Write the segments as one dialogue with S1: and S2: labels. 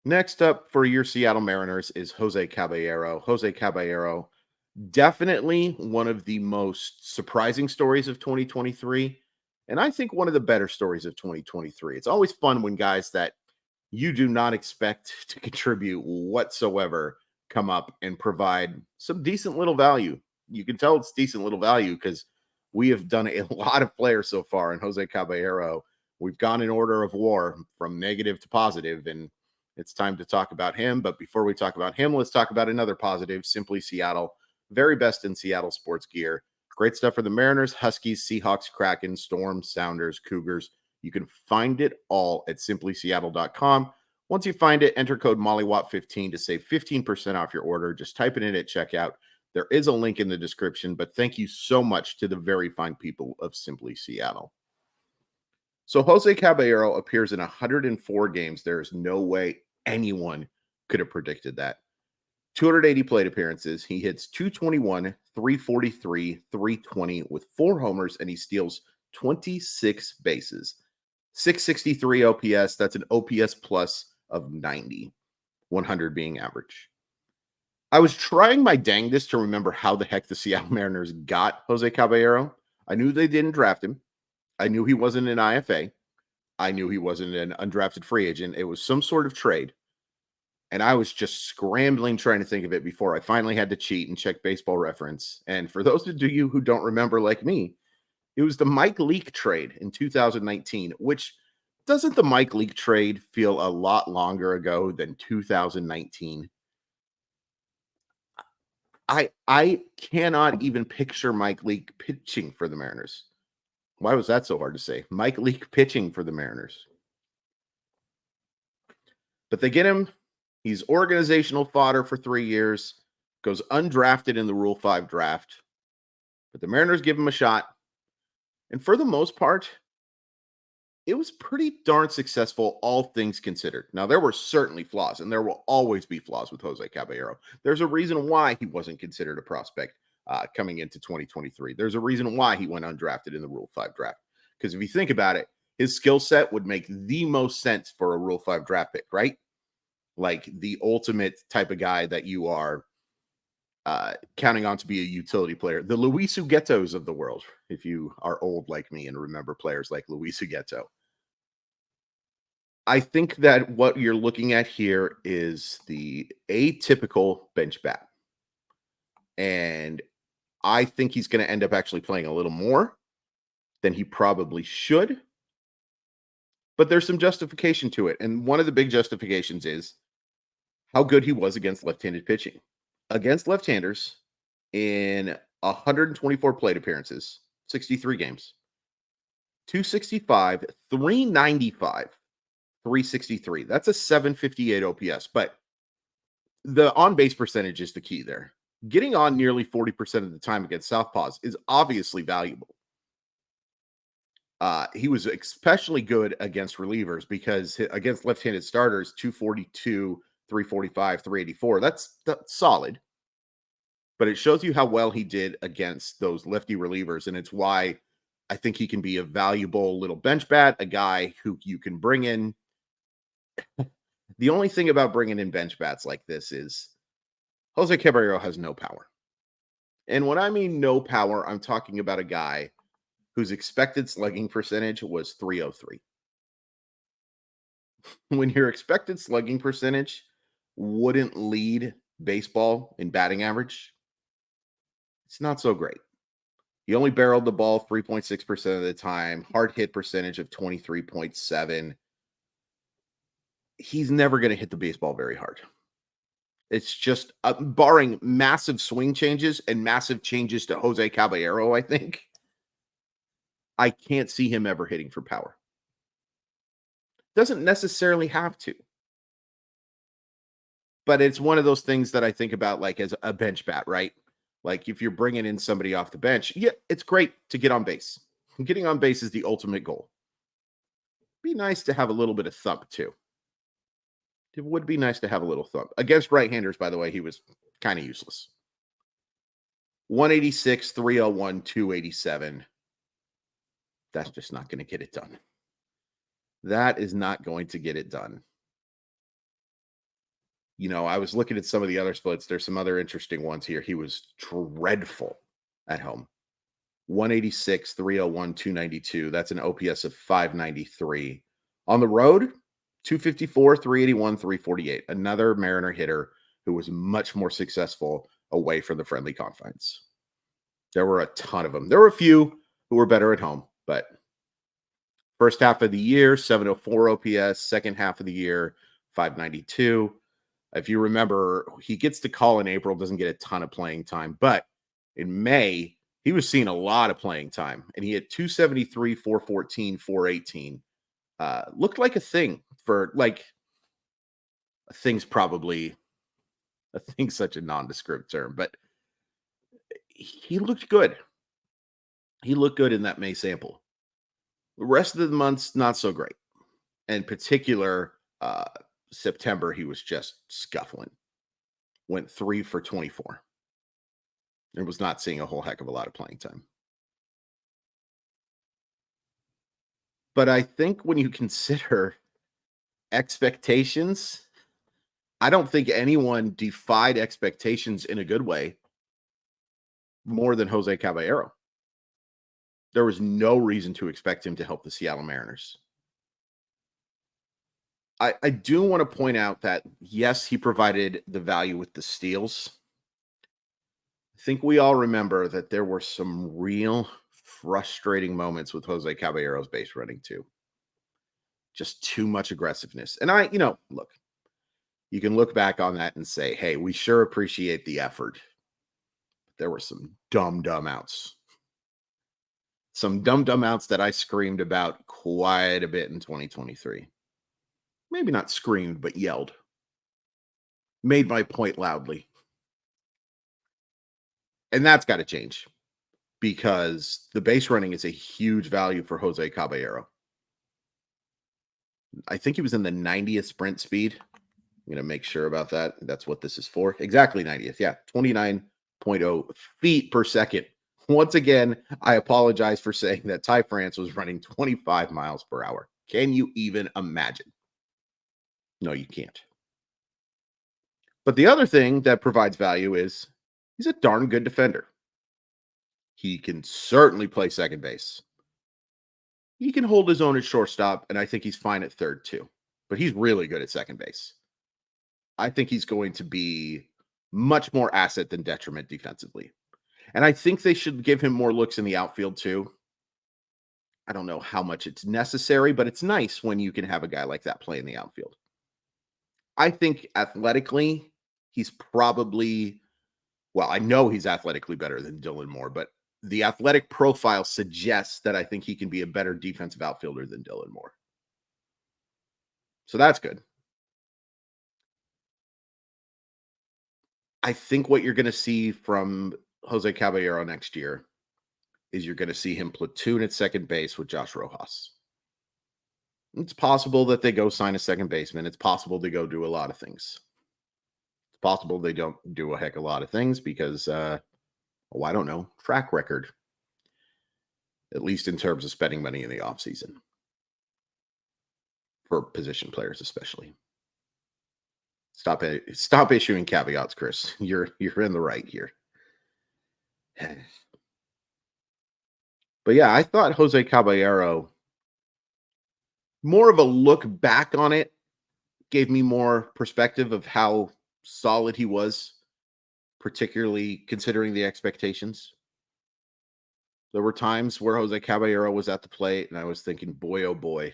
S1: Next up for your Seattle Mariners is Jose Caballero. Jose Caballero, definitely one of the most surprising stories of 2023. And I think one of the better stories of 2023. It's always fun when guys that you do not expect to contribute whatsoever come up and provide some decent little value. You can tell it's decent little value because we have done a lot of players so far. And Jose Caballero, we've gone in order of war from negative to positive, and it's time to talk about him. But before we talk about him, let's talk about another positive, Simply Seattle. Very best in Seattle sports gear. Great stuff for the Mariners, Huskies, Seahawks, Kraken, Storm, Sounders, Cougars. You can find it all at simplyseattle.com. Once you find it, enter code MollyWatt15 to save 15% off your order. Just type it in at checkout. There is a link in the description, but thank you so much to the very fine people of Simply Seattle. So Jose Caballero appears in 104 games. There is no way anyone could have predicted that. 280 plate appearances. He hits 221, 343, 320 with 4 homers, and he steals 26 bases. 663 OPS. That's an OPS plus of 90, 100 being average. I was trying my dangest to remember how the heck the Seattle Mariners got Jose Caballero. I knew they didn't draft him. I knew he wasn't an IFA. I knew he wasn't an undrafted free agent. It was some sort of trade. And I was just scrambling trying to think of it before I finally had to cheat and check Baseball Reference. And for those of you who don't remember, like me, it was the Mike Leake trade in 2019, which doesn't the Mike Leake trade feel a lot longer ago than 2019? I cannot even picture Mike Leake pitching for the Mariners. Why was that so hard to say? Mike Leake pitching for the Mariners. But they get him. He's organizational fodder for 3 years, goes undrafted in the Rule 5 draft. But the Mariners give him a shot. And for the most part, it was pretty darn successful, all things considered. Now, there were certainly flaws, and there will always be flaws with Jose Caballero. There's a reason why he wasn't considered a prospect coming into 2023. There's a reason why he went undrafted in the Rule 5 draft. Because if you think about it, his skill set would make the most sense for a Rule 5 draft pick, right? Like the ultimate type of guy that you are counting on to be a utility player. The Luis Uguetos of the world, if you are old like me and remember players like Luis Ugueto. I think that what you're looking at here is the atypical bench bat. And I think he's going to end up actually playing a little more than he probably should. But there's some justification to it. And one of the big justifications is how good he was against left-handed pitching. Against left-handers in 124 plate appearances, 63 games, 265, 395, 363. That's a 758 OPS. But the on-base percentage is the key there. Getting on nearly 40% of the time against southpaws is obviously valuable. He was especially good against relievers because against left-handed starters, 242, 345, 384. That's solid. But it shows you how well he did against those lefty relievers. And it's why I think he can be a valuable little bench bat, a guy who you can bring in. The only thing about bringing in bench bats like this is Jose Caballero has no power. And when I mean no power, I'm talking about a guy whose expected slugging percentage was 303. When your expected slugging percentage wouldn't lead baseball in batting average, it's not so great. He only barreled the ball 3.6% of the time, hard hit percentage of 23.7. He's never going to hit the baseball very hard. It's just barring massive swing changes and massive changes to Jose Caballero, I think. I can't see him ever hitting for power. Doesn't necessarily have to. But it's one of those things that I think about like as a bench bat, right? Like if you're bringing in somebody off the bench, yeah, it's great to get on base. Getting on base is the ultimate goal. Be nice to have a little bit of thump too. It would be nice to have a little thump. Against right-handers, by the way, he was kind of useless. 186, 301, 287. That's just not going to get it done. That is not going to get it done. I was looking at some of the other splits. There's some other interesting ones here. He was dreadful at home. 186, 301, 292. That's an OPS of 593. On the road, 254, 381, 348. Another Mariner hitter who was much more successful away from the friendly confines. There were a ton of them. There were a few who were better at home, but first half of the year, 704 OPS. Second half of the year, 592. If you remember, he gets to call in April, doesn't get a ton of playing time, but in May, he was seeing a lot of playing time, and he had 273, 414, 418. Looked like a thing for like a thing's probably a thing's such a nondescript term, but he looked good. He looked good in that May sample. The rest of the months, not so great. In particular, September, he was just scuffling. Went 3 for 24. And was not seeing a whole heck of a lot of playing time. But I think when you consider expectations, I don't think anyone defied expectations in a good way more than Jose Caballero. There was no reason to expect him to help the Seattle Mariners. I do want to point out that, yes, he provided the value with the steals. I think we all remember that there were some real frustrating moments with Jose Caballero's base running too. Just too much aggressiveness. And look, you can look back on that and say, hey, we sure appreciate the effort. There were some dumb outs. Some dumb outs that I screamed about quite a bit in 2023. Maybe not screamed, but yelled. Made my point loudly. And that's got to change because the base running is a huge value for Jose Caballero. I think he was in the 90th sprint speed. I'm going to make sure about that. That's what this is for. Exactly 90th. Yeah. 29.0 feet per second. Once again, I apologize for saying that Ty France was running 25 miles per hour. Can you even imagine? No, you can't. But the other thing that provides value is he's a darn good defender. He can certainly play second base. He can hold his own at shortstop, and I think he's fine at third too. But he's really good at second base. I think he's going to be much more asset than detriment defensively. And I think they should give him more looks in the outfield too. I don't know how much it's necessary, but it's nice when you can have a guy like that play in the outfield. I think athletically, he's probably, well, I know he's athletically better than Dylan Moore, but the athletic profile suggests that I think he can be a better defensive outfielder than Dylan Moore. So that's good. I think what you're going to see from Jose Caballero next year is you're going to see him platoon at second base with Josh Rojas. It's possible that they go sign a second baseman. It's possible they go do a lot of things. It's possible they don't do a heck of a lot of things because, I don't know, track record, at least in terms of spending money in the offseason for position players, especially. Stop issuing caveats, Chris. You're in the right here. But yeah, I thought Jose Caballero, more of a look back on it, gave me more perspective of how solid he was, particularly considering the expectations. There were times where Jose Caballero was at the plate, and I was thinking, boy, oh boy.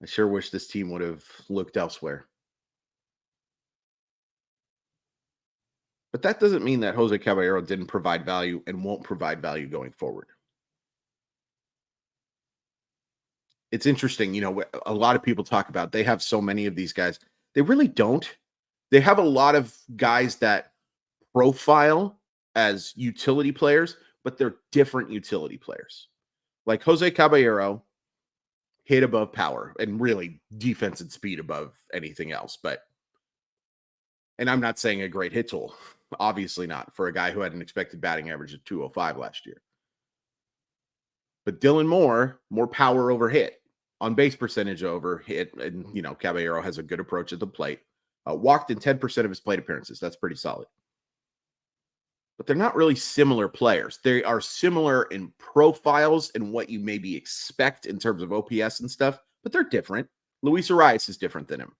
S1: I sure wish this team would have looked elsewhere. But that doesn't mean that Jose Caballero didn't provide value and won't provide value going forward. It's interesting, a lot of people talk about they have so many of these guys. They really don't. They have a lot of guys that profile as utility players, but they're different utility players. Like Jose Caballero hit above power and really defense and speed above anything else. And I'm not saying a great hit tool, obviously not, for a guy who had an expected batting average of 205 last year. But Dylan Moore, more power over hit. on base percentage over hit, and Caballero has a good approach at the plate. Walked in 10% of his plate appearances. That's pretty solid. But they're not really similar players. They are similar in profiles and what you maybe expect in terms of OPS and stuff, but they're different. Luis Arias is different than him.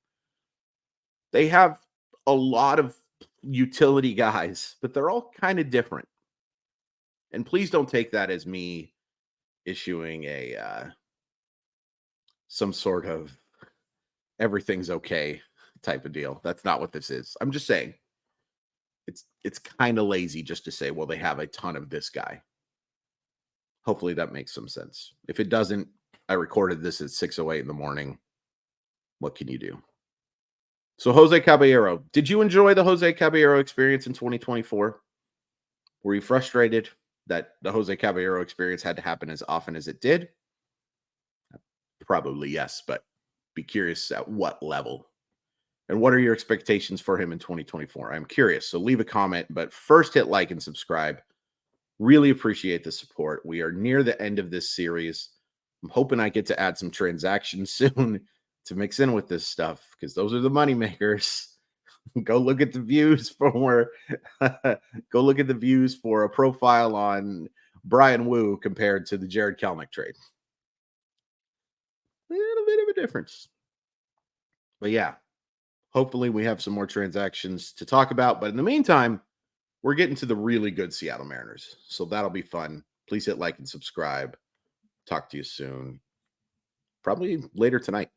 S1: They have a lot of utility guys, but they're all kind of different. And please don't take that as me issuing a some sort of everything's okay type of deal. That's not what this is. I'm just saying it's kind of lazy just to say, well, they have a ton of this guy. Hopefully that makes some sense. If it doesn't, I recorded this at 6:08 in the morning. What can you do? So Jose Caballero, did you enjoy the Jose Caballero experience in 2024? Were you frustrated that the Jose Caballero experience had to happen as often as it did? Probably yes, but be curious at what level. And what are your expectations for him in 2024? I'm curious. So leave a comment, but first hit like and subscribe. Really appreciate the support. We are near the end of this series. I'm hoping I get to add some transactions soon to mix in with this stuff because those are the money makers. Go look at the views for go look at the views for a profile on Brian Wu compared to the Jared Kelnick trade. A little bit of a difference. But yeah, hopefully we have some more transactions to talk about. But in the meantime, we're getting to the really good Seattle Mariners. So that'll be fun. Please hit like and subscribe. Talk to you soon. Probably later tonight.